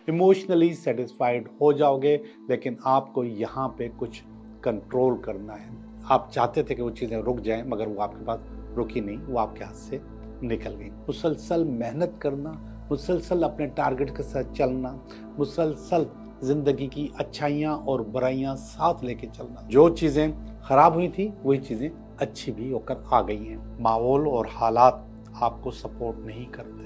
Emotionally satisfied हो जाओगे, लेकिन आपको यहाँ पे कुछ कंट्रोल करना है। आप चाहते थे कि वो चीज़ें रुक जाएं, मगर वो आपके पास रुकी नहीं, वो आपके हाथ से निकल गई। मुसलसल मेहनत करना, मुसलसल अपने टारगेट के साथ चलना, मुसलसल ज़िंदगी की अच्छाइयाँ और बुराइयाँ साथ लेके चलना। जो चीज़ें खराब हुई थी वही चीज़ें अच्छी भी होकर आ गई हैं। माहौल और हालात आपको सपोर्ट नहीं करते।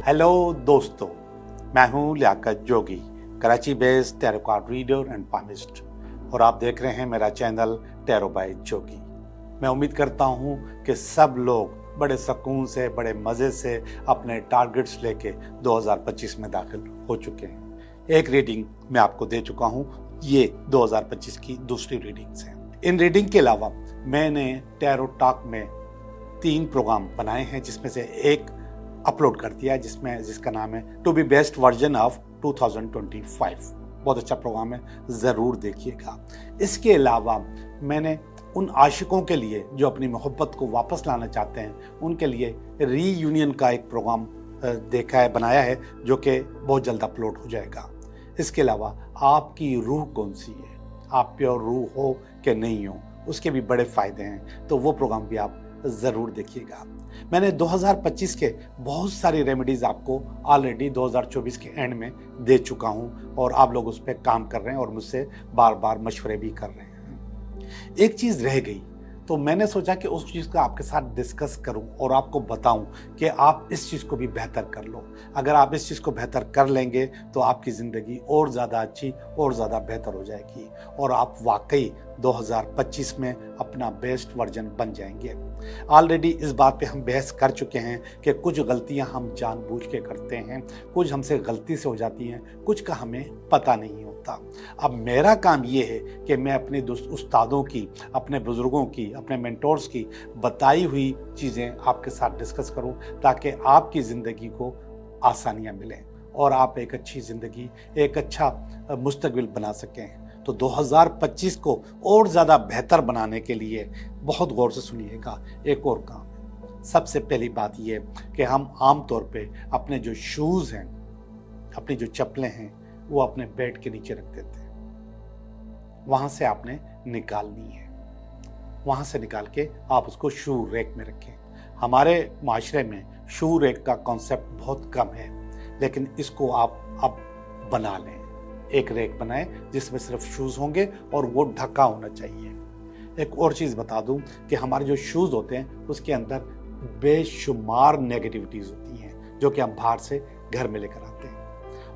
हेलो दोस्तों, मैं हूं Liaquat Jogi, Karachi based tarot card reader and palmist, और आप देख रहे हैं मेरा चैनल टैरो बाय जोगी। मैं उम्मीद करता हूं कि सब लोग बड़े सुकून से, बड़े मज़े से अपने टारगेट्स लेके 2025 में दाखिल हो चुके हैं। एक रीडिंग मैं आपको दे चुका हूं, ये 2025 की दूसरी रीडिंग्स हैं। इन रीडिंग के अलावा मैंने टैरो टॉक में 3 प्रोग्राम बनाए हैं, जिसमें से एक अपलोड कर दिया है जिसका नाम है to be best version of 2025। बहुत अच्छा प्रोग्राम है, ज़रूर देखिएगा। इसके अलावा मैंने उन आशिकों के लिए जो अपनी मोहब्बत को वापस लाना चाहते हैं, उनके लिए रीयूनियन का एक प्रोग्राम बनाया है, जो कि बहुत जल्द अपलोड हो जाएगा। इसके अलावा आपकी रूह कौन सी है, आप प्योर रूह हो कि नहीं हो, उसके भी बड़े फ़ायदे हैं, तो वो प्रोग्राम भी आप ज़रूर देखिएगा। मैंने 2025 के बहुत सारी रेमेडीज़ आपको ऑलरेडी 2024 के एंड में दे चुका हूं, और आप लोग उस पर काम कर रहे हैं और मुझसे बार बार मशवरे भी कर रहे हैं। एक चीज़ रह गई, तो मैंने सोचा कि उस चीज़ का आपके साथ डिस्कस करूं और आपको बताऊं कि आप इस चीज़ को भी बेहतर कर लो। अगर आप इस चीज़ को बेहतर कर लेंगे तो आपकी ज़िंदगी और ज़्यादा अच्छी और ज़्यादा बेहतर हो जाएगी, और आप वाकई 2025 में अपना बेस्ट वर्जन बन जाएंगे। ऑलरेडी इस बात पे हम बहस कर चुके हैं कि कुछ गलतियां हम जानबूझ के करते हैं, कुछ हमसे गलती से हो जाती हैं, कुछ का हमें पता नहीं होता। अब मेरा काम ये है कि मैं अपने उस्तादों की, अपने बुज़ुर्गों की, अपने मेंटोर्स की बताई हुई चीज़ें आपके साथ डिस्कस करूं, ताकि आपकी ज़िंदगी को आसानियां मिलें और आप एक अच्छी ज़िंदगी, एक अच्छा मुस्तकबिल बना सकें। तो 2025 को और ज़्यादा बेहतर बनाने के लिए बहुत गौर से सुनिएगा। एक और काम है। सबसे पहली बात ये कि हम आम तौर पे अपने जो शूज़ हैं, अपनी जो चप्पलें हैं, वो अपने बेड के नीचे रख देते हैं। वहाँ से आपने निकालनी है, वहाँ से निकाल के आप उसको शू रैक में रखें। हमारे माशरे में शू रैक का कॉन्सेप्ट बहुत कम है, लेकिन इसको आप अब बना लें। एक रैक बनाएं जिसमें सिर्फ शूज़ होंगे और वो ढका होना चाहिए। एक और चीज़ बता दूं कि हमारे जो शूज़ होते हैं उसके अंदर बेशुमार नेगेटिविटीज़ होती हैं, जो कि हम बाहर से घर में लेकर आते हैं।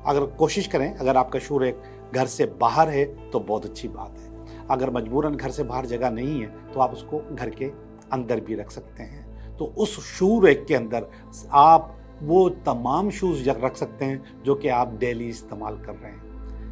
अगर कोशिश करें, अगर आपका शू रैक घर से बाहर है तो बहुत अच्छी बात है। अगर मजबूरन घर से बाहर जगह नहीं है तो आप उसको घर के अंदर भी रख सकते हैं। तो उस शू रैक के अंदर आप वो तमाम शूज़ रख सकते हैं जो कि आप डेली इस्तेमाल कर रहे हैं।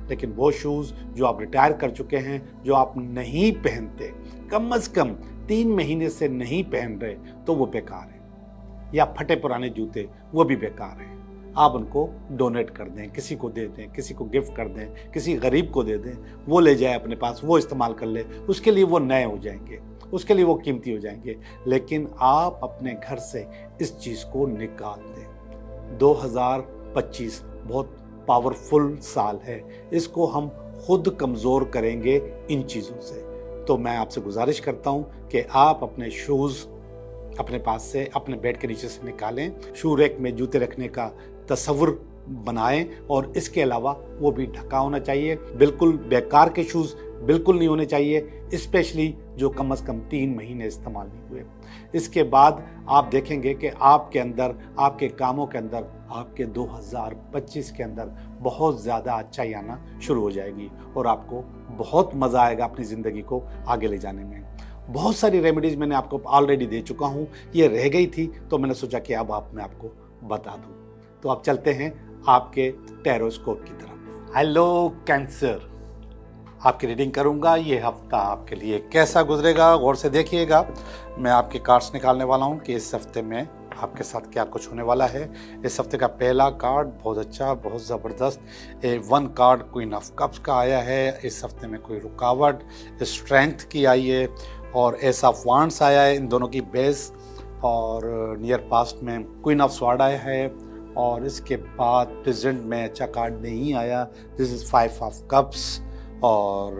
लेकिन वो शूज़ जो आप रिटायर कर चुके हैं, जो आप नहीं पहनते, कम से कम 3 महीने से नहीं पहन रहे, तो वो बेकार है। या फटे पुराने जूते, वो भी बेकार हैं। आप उनको डोनेट कर दें, किसी को दे दें, किसी को गिफ्ट कर दें, किसी गरीब को दे दें, वो ले जाए अपने पास, वो इस्तेमाल कर ले, उसके लिए वो नए हो जाएंगे, उसके लिए वो कीमती हो जाएंगे। लेकिन आप अपने घर से इस चीज़ को निकाल दें। 2025 बहुत पावरफुल साल है, इसको हम खुद कमज़ोर करेंगे इन चीज़ों से। तो मैं आपसे गुजारिश करता हूं कि आप अपने शूज़ अपने पास से, अपने बेड के नीचे से निकालें, शू रैक में जूते रखने का तसव्वुर बनाएं, और इसके अलावा वो भी ढका होना चाहिए। बिल्कुल बेकार के शूज़ बिल्कुल नहीं होने चाहिए, स्पेशली जो कम से कम 3 महीने इस्तेमाल नहीं हुए। इसके बाद आप देखेंगे कि आपके अंदर, आपके कामों के अंदर, आपके 2025 के अंदर बहुत ज़्यादा अच्छाई आना शुरू हो जाएगी, और आपको बहुत मज़ा आएगा अपनी ज़िंदगी को आगे ले जाने में। बहुत सारी रेमेडीज़ मैंने आपको ऑलरेडी दे चुका हूँ, ये रह गई थी तो मैंने सोचा कि अब मैं आपको बता दूँ। तो अब चलते हैं आपके टैरोस्कोप की तरफ। हेलो कैंसर, आपकी रीडिंग करूंगा। ये हफ्ता आपके लिए कैसा गुजरेगा, गौर से देखिएगा। मैं आपके कार्ड्स निकालने वाला हूं कि इस हफ्ते में آپ کے ساتھ کیا کچھ ہونے والا ہے۔ اس ہفتے کا پہلا کارڈ بہت اچھا، بہت زبردست۔ 1 کارڈ کوئین آف کپس کا آیا ہے۔ اس ہفتے میں کوئی رکاوٹ اسٹرینتھ کی آئی ہے، اور ایس آف وانڈس آیا ہے، ان دونوں کی بیس۔ اور نیئر پاسٹ میں کوئین آف سوارڈ آیا ہے، اور اس کے بعد پریزنٹ میں اچھا کارڈ نہیں آیا، دس از 5 آف کپس۔ اور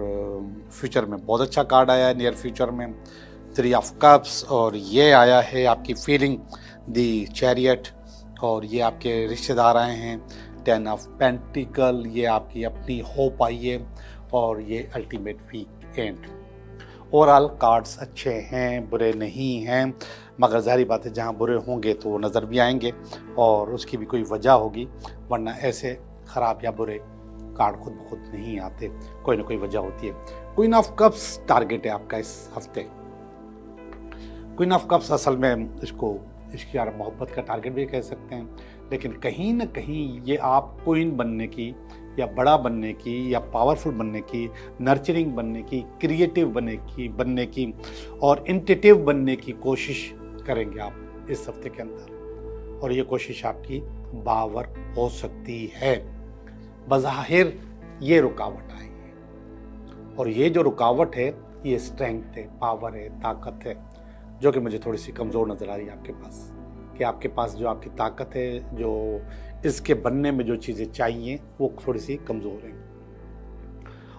فیوچر میں بہت اچھا کارڈ آیا ہے، نیئر فیوچر میں 3 آف کپس، اور یہ آیا ہے آپ کی فیلنگ دی چیریٹ، اور یہ آپ کے رشتہ دار آئے ہیں 10 آف پینٹیکل، یہ آپ کی اپنی ہوپ آئی ہے، اور یہ ultimate weekend. Overall cards اچھے ہیں، برے نہیں ہیں، مگر ظاہری بات ہے جہاں برے ہوں گے تو وہ نظر بھی آئیں گے، اور اس کی بھی کوئی وجہ ہوگی، ورنہ ایسے خراب یا برے کارڈ خود بخود نہیں آتے، کوئی نہ کوئی وجہ ہوتی ہے۔ کوئین آف کپس ٹارگٹ ہے آپ کا اس ہفتے۔ کوئین آف کپس اصل میں اس کو عشق اور محبت کا ٹارگٹ بھی کہہ سکتے ہیں، لیکن کہیں نہ کہیں یہ آپ کوئین بننے کی، یا بڑا بننے کی، یا پاورفل بننے کی، نرچرنگ بننے کی، کریٹیو بننے کی اور انٹیٹیو بننے کی کوشش کریں گے آپ اس ہفتے کے اندر، اور یہ کوشش آپ کی باور ہو سکتی ہے۔ بظاہر یہ رکاوٹ آئی ہے، اور یہ جو رکاوٹ ہے یہ اسٹرینگتھ ہے، پاور ہے، طاقت ہے، جو کہ مجھے تھوڑی سی کمزور نظر آ رہی ہے آپ کے پاس، کہ آپ کے پاس جو آپ کی طاقت ہے، جو اس کے بننے میں جو چیزیں چاہیے وہ تھوڑی سی کمزور ہیں۔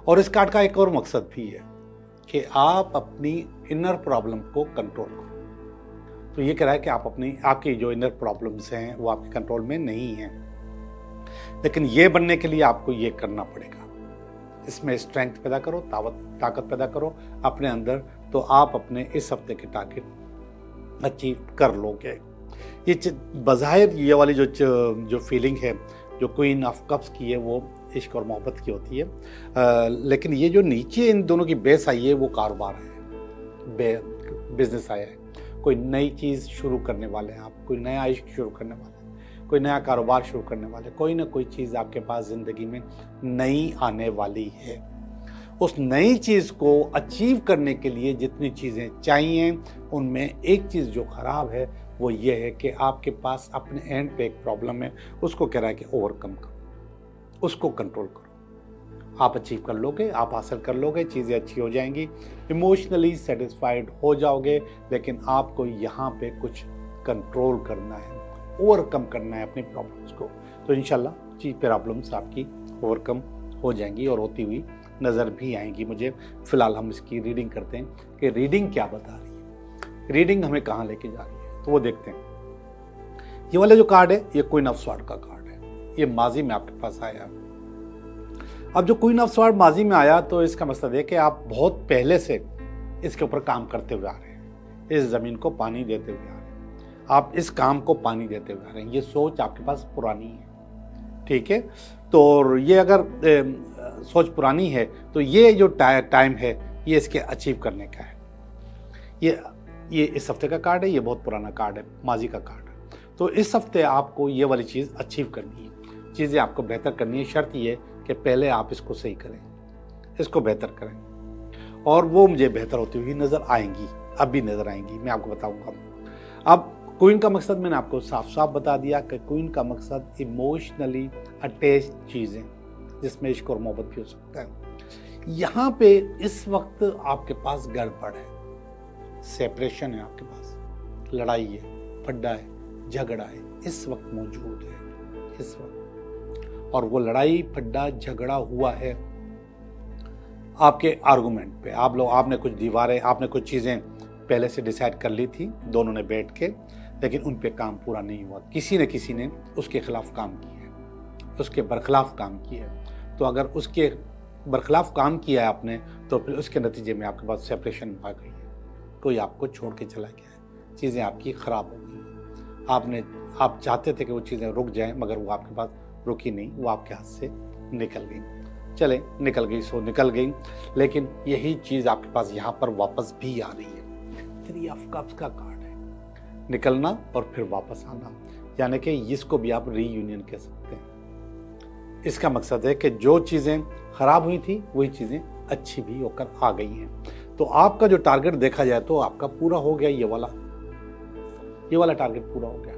اور اس کارڈ کا ایک اور مقصد بھی ہے کہ آپ اپنی انر پرابلم کو کنٹرول کرو۔ تو یہ کہہ رہا ہے کہ آپ کی جو انر پرابلمس ہیں وہ آپ کے کنٹرول میں نہیں ہیں، لیکن یہ بننے کے لیے آپ کو یہ کرنا پڑے گا۔ اس میں اسٹرینگتھ پیدا کرو، طاقت پیدا کرو اپنے اندر، تو آپ اپنے اس ہفتے کے ٹارگٹ اچیو کر لو گے۔ یہ بظاہر یہ والی جو فیلنگ ہے جو کوئین آف کپس کی ہے وہ عشق اور محبت کی ہوتی ہے، لیکن یہ جو نیچے ان دونوں کی بیس آئی ہے وہ کاروبار ہے، بزنس آیا ہے، کوئی نئی چیز شروع کرنے والے ہیں آپ، کوئی نیا عشق شروع کرنے والے ہیں، کوئی نیا کاروبار شروع کرنے والے، کوئی نہ کوئی چیز آپ کے پاس زندگی میں نئی آنے والی ہے۔ اس نئی چیز کو اچیو کرنے کے لیے جتنی چیزیں چاہیے ان میں ایک چیز جو خراب ہے وہ یہ ہے کہ آپ کے پاس اپنے اینڈ پہ ایک پرابلم ہے، اس کو کہہ رہا ہے کہ اوور کم کرو، اس کو کنٹرول کرو، آپ اچیو کر لو گے، آپ حاصل کر لو گے، چیزیں اچھی ہو جائیں گی، ایموشنلی سیٹسفائیڈ ہو جاؤ گے، لیکن آپ کو یہاں پہ کچھ کنٹرول کرنا ہے، اوور کم کرنا ہے اپنی پرابلمس کو، تو انشاءاللہ پرابلمس آپ کی اوور کم ہو جائیں گی اور ہوتی ہوئی نظر بھی آئیں گی مجھے۔ فی الحال ہم اس کی ریڈنگ کرتے ہیں کہ ریڈنگ کیا بتا رہی ہے، ریڈنگ ہمیں کہاں لے کے جا رہی ہے، تو وہ دیکھتے ہیں۔ یہ والا جو کارڈ ہے یہ کوئین آف سوارڈ کا کارڈ ہے، یہ ماضی میں آپ کے پاس آیا۔ اب جو کوئین آف سوارڈ ماضی میں آیا تو اس کا مطلب ہے کہ آپ بہت پہلے سے اس کے اوپر کام کرتے ہوئے آ رہے ہیں، اس زمین کو پانی دیتے ہوئے آ رہے ہیں، آپ اس کام کو پانی دیتے ہوئے آ رہے ہیں، یہ سوچ آپ کے پاس پرانی ہے، ٹھیک ہے۔ تو یہ اگر سوچ پرانی ہے تو یہ جو ٹائم ہے یہ اس کے اچیو کرنے کا ہے۔ یہ اس ہفتے کا کارڈ ہے، یہ بہت پرانا کارڈ ہے، ماضی کا کارڈ ہے۔ تو اس ہفتے آپ کو یہ والی چیز اچیو کرنی ہے، چیزیں آپ کو بہتر کرنی ہے، شرط یہ ہے کہ پہلے آپ اس کو صحیح کریں، اس کو بہتر کریں، اور وہ مجھے بہتر ہوتی ہوئی نظر آئیں گی، اب بھی نظر آئیں گی، میں آپ کو بتاؤں گا۔ اب کوئین کا مقصد میں نے آپ کو صاف صاف بتا دیا کہ کوئین کا مقصد ایموشنلی اٹیچڈ چیزیں، جس میں عشق اور محبت بھی ہو سکتا ہے۔ یہاں پہ اس وقت آپ کے پاس گڑبڑ ہے، سیپریشن ہے، آپ کے پاس لڑائی ہے، پھڈا ہے، جھگڑا ہے، اس وقت موجود ہے، اس وقت، اور وہ لڑائی پھڈا جھگڑا ہوا ہے آپ کے آرگومنٹ پہ۔ آپ نے کچھ دیواریں، آپ نے کچھ چیزیں پہلے سے ڈیسائیڈ کر لی تھی دونوں نے بیٹھ کے، لیکن ان پہ کام پورا نہیں ہوا، کسی نے اس کے خلاف کام کیا ہے، اس کے برخلاف کام کیا ہے۔ تو اگر اس کے برخلاف کام کیا ہے آپ نے تو پھر اس کے نتیجے میں آپ کے پاس سیپریشن آ گئی ہے، کوئی آپ کو چھوڑ کے چلا گیا ہے، چیزیں آپ کی خراب ہو گئی ہیں، آپ چاہتے تھے کہ وہ چیزیں رک جائیں مگر وہ آپ کے پاس رکی نہیں، وہ آپ کے ہاتھ سے نکل گئی۔ چلے نکل گئی سو نکل گئی، لیکن یہی چیز آپ کے پاس یہاں پر واپس بھی آ رہی ہے۔ 3 آف کپس کا کارڈ ہے، نکلنا اور پھر واپس آنا، یعنی کہ اس کو بھی آپ ری یونین کہہ سکتے ہیں۔ اس کا مقصد ہے کہ جو چیزیں خراب ہوئی تھی وہی چیزیں اچھی بھی ہو کر آ گئی ہیں۔ تو آپ کا جو ٹارگٹ دیکھا جائے تو آپ کا پورا ہو گیا، ये वाला टारगेट पूरा हो गया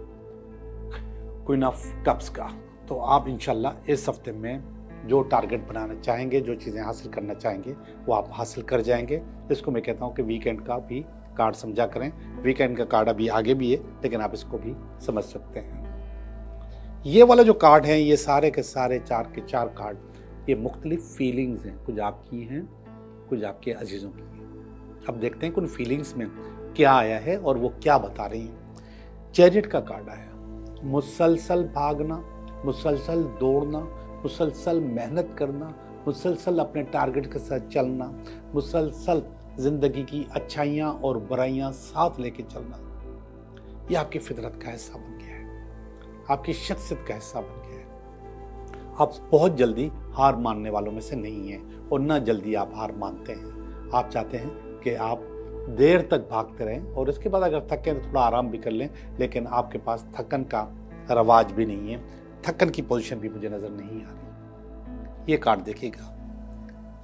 क्वीन ऑफ कप्स का। तो आप इंशाल्लाह इस हफ्ते में जो टारगेट बनाना चाहेंगे, जो चीज़ें हासिल करना चाहेंगे, वो आप हासिल कर जाएंगे। इसको मैं कहता हूँ कि वीकेंड का भी कार्ड समझा करें। वीकेंड का कार्ड अभी आगे भी है, लेकिन आप इसको भी समझ सकते हैं। ये वाला जो कार्ड है, ये सारे के सारे 4 के 4 कार्ड, ये मुख्तलिफ फीलिंग्स हैं। कुछ आपकी हैं, कुछ आपके अजीज़ों की हैं। अब देखते हैं कि उन फीलिंग्स में क्या आया है और वो क्या बता रही हैं। चैरियट का कार्ड आया, मुसलसल भागना, मुसलसल दौड़ना, मुसलसल मेहनत करना, मुसलसल अपने टारगेट के साथ चलना, मुसलसल जिंदगी की अच्छाइयाँ और बुराइयाँ साथ लेके चलना, ये आपकी फितरत का हिस्सा बन गया है, आपकी शख्सियत का हिस्सा बन गया है। आप बहुत जल्दी हार मानने वालों में से नहीं हैं और ना जल्दी आप हार मानते हैं। आप चाहते हैं कि आप देर तक भागते रहें और इसके बाद अगर थकें तो थोड़ा आराम भी कर लें, लेकिन आपके पास थकन का रवाज भी नहीं है, थकन की पोजीशन भी मुझे नज़र नहीं आ रही। ये कार्ड देखिएगा,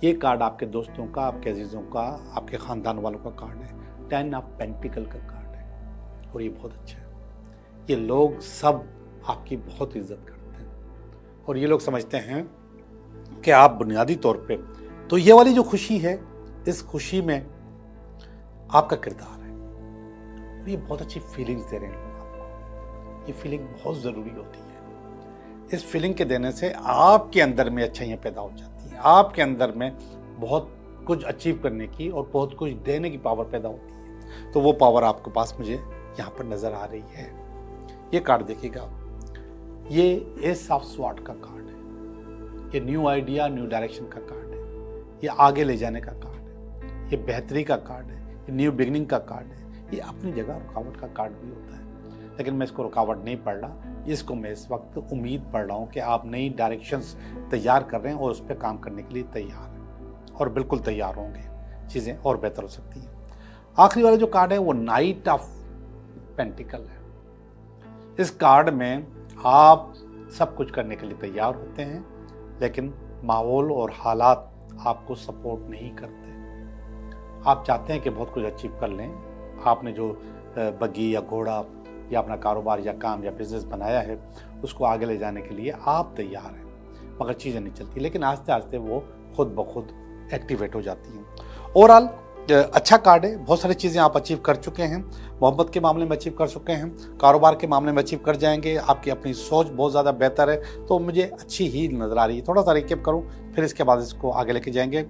ये कार्ड आपके दोस्तों का, आपके अजीज़ों का, आपके ख़ानदान वालों का कार्ड है। 10 ऑफ पेंटिकल का कार्ड है और ये बहुत अच्छा है। ये लोग सब आपकी बहुत इज्जत करते हैं और ये लोग समझते हैं कि आप बुनियादी तौर पे, तो ये वाली जो खुशी है, इस खुशी में आपका किरदार है और ये बहुत अच्छी फीलिंग्स दे रहे हैं लोग आपको। ये फीलिंग बहुत ज़रूरी होती है। इस फीलिंग के देने से आपके अंदर में अच्छाइयाँ पैदा हो जाती हैं, आपके अंदर में बहुत कुछ अचीव करने की और बहुत कुछ देने की पावर पैदा होती है। तो वो पावर आपके पास मुझे यहाँ पर नज़र आ रही है। ये कार्ड देखिएगा, ये एस ऑफ स्वॉर्ड का कार्ड है। ये न्यू आइडिया, न्यू डायरेक्शन का कार्ड है। ये आगे ले जाने का कार्ड है। ये बेहतरी का कार्ड है। ये न्यू बिगनिंग का कार्ड है। ये अपनी जगह रुकावट का कार्ड भी होता है, लेकिन मैं इसको रुकावट नहीं पढ़ रहा। इसको मैं इस वक्त उम्मीद पढ़ रहा हूँ कि आप नई डायरेक्शंस तैयार कर रहे हैं और उस पर काम करने के लिए तैयार हैं और बिल्कुल तैयार होंगे। चीज़ें और बेहतर हो सकती हैं। आखिरी वाला जो कार्ड है वो नाइट ऑफ पेंटिकल है। इस कार्ड में आप सब कुछ करने के लिए तैयार होते हैं, लेकिन माहौल और हालात आपको सपोर्ट नहीं करते। आप चाहते हैं कि बहुत कुछ अचीव कर लें। आपने जो बग्गी या घोड़ा या अपना कारोबार या काम या बिजनेस बनाया है, उसको आगे ले जाने के लिए आप तैयार हैं, मगर चीज़ें नहीं चलती। लेकिन आस्ते आस्ते वो खुद ब खुद एक्टिवेट हो जाती हैं। ओवरऑल अच्छा कार्ड है। बहुत सारी चीज़ें आप अचीव कर चुके हैं। मोहब्बत के मामले में अचीव कर चुके हैं, कारोबार के मामले में अचीव कर जाएंगे। आपकी अपनी सोच बहुत ज़्यादा बेहतर है, तो मुझे अच्छी ही नज़र आ रही है। थोड़ा सा रिकेप करूँ, फिर इसके बाद इसको आगे लेके जाएंगे।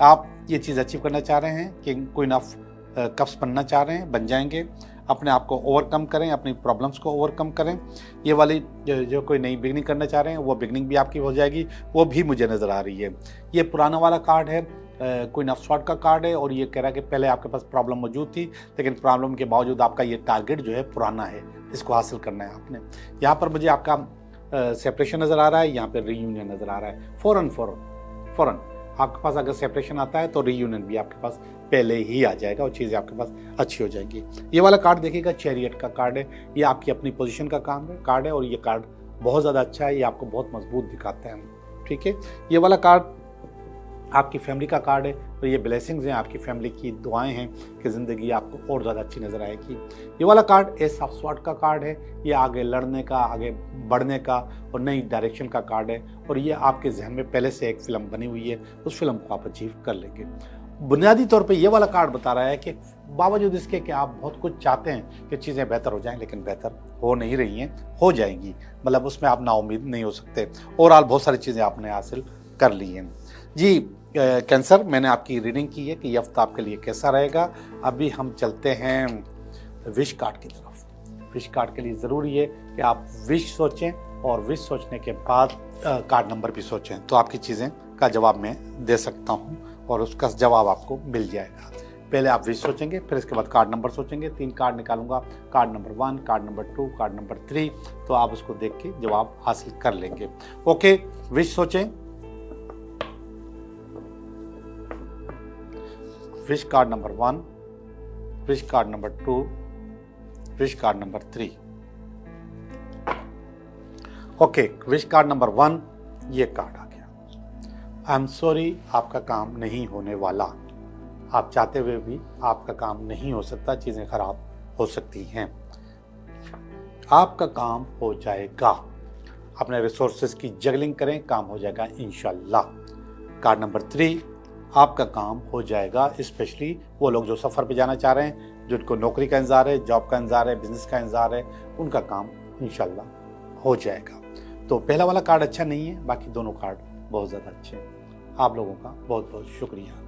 आप ये चीज़ अचीव करना चाह रहे हैं कि क्वीन ऑफ कप्स बनना चाह रहे हैं, बन जाएंगे। अपने आप को ओवरकम करें, अपनी प्रॉब्लम्स को ओवरकम करें। ये वाली जो कोई नई बिगनिंग करना चाह रहे हैं, वो बिगनिंग भी आपकी हो जाएगी, वो भी मुझे नज़र आ रही है। ये पुराना वाला कार्ड है, क्वीन ऑफ स्वॉर्ड का कार्ड है और ये कह रहा है कि पहले आपके पास प्रॉब्लम मौजूद थी, लेकिन प्रॉब्लम के बावजूद आपका ये टारगेट जो है पुराना है, इसको हासिल करना है आपने। यहाँ पर मुझे आपका सेपरेशन नज़र आ रहा है, यहाँ पर रीयूनियन नज़र आ रहा है। फ़ौरन आपके पास अगर सेपरेशन आता है तो रीयूनियन भी आपके पास पहले ही आ जाएगा और चीज़ें आपके पास अच्छी हो जाएंगी। ये वाला कार्ड देखिएगा, चैरियट का कार्ड है। ये आपकी अपनी पोजीशन का कार्ड है और ये कार्ड बहुत ज़्यादा अच्छा है। ये आपको बहुत मजबूत दिखाते हैं, ठीक है। ये वाला कार्ड आपकी फैमिली का कार्ड है, तो ये ब्लेसिंग्स हैं, आपकी फैमिली की दुआएं हैं कि ज़िंदगी आपको और ज़्यादा अच्छी नज़र आएगी। ये वाला कार्ड एस ऑफ स्वॉर्ड का कार्ड है। ये आगे लड़ने का, आगे बढ़ने का और नई डायरेक्शन का कार्ड है और ये आपके जहन में पहले से एक फ़िल्म बनी हुई है, उस फिल्म को आप अचीव कर लेंगे। बुनियादी तौर पे ये वाला कार्ड बता रहा है कि बावजूद इसके कि आप बहुत कुछ चाहते हैं कि चीज़ें बेहतर हो जाएं, लेकिन बेहतर हो नहीं रही हैं, हो जाएंगी। मतलब उसमें आप नाउम्मीद नहीं हो सकते। ओवरऑल बहुत सारी चीज़ें आपने हासिल कर ली हैं। जी कैंसर, मैंने आपकी रीडिंग की है कि ये हफ्ता आपके लिए कैसा रहेगा। अभी हम चलते हैं विश कार्ड की तरफ। विश कार्ड के लिए ज़रूरी है कि आप विश सोचें और विश सोचने के बाद कार्ड नंबर भी सोचें, तो आपकी चीज़ें का जवाब मैं दे सकता हूँ और उसका जवाब आपको मिल जाएगा। पहले आप विश सोचेंगे, फिर इसके बाद कार्ड नंबर सोचेंगे। 3 कार्ड निकालूंगा, card number 1, card number 2, card number 3, तो आप उसको देख के जवाब हासिल कर लेंगे। ओके, विश सोचें। Wish card number 1, wish card number 2, wish card number 3। Okay, wish card number 1, ये कार्ड आ गया। आई एम सॉरी, आपका काम नहीं होने वाला। आप चाहते हुए भी आपका काम नहीं हो सकता, चीज़ें खराब हो सकती हैं। آپ کا کام ہو جائے گا. اپنے ریسورسز کی جگلنگ کریں, کام ہو جائے گا انشاءاللہ. کارڈ نمبر 3, آپ کا کام ہو جائے گا, اسپیشلی وہ لوگ جو سفر پہ جانا چاہ رہے ہیں, جن کو نوکری کا انتظار ہے, جاب کا انتظار ہے, بزنس کا انتظار ہے, ان کا کام انشاءاللہ ہو جائے گا. تو پہلا والا کارڈ اچھا نہیں ہے, باقی دونوں کارڈ بہت زیادہ اچھے ہیں. آپ لوگوں کا بہت بہت شکریہ.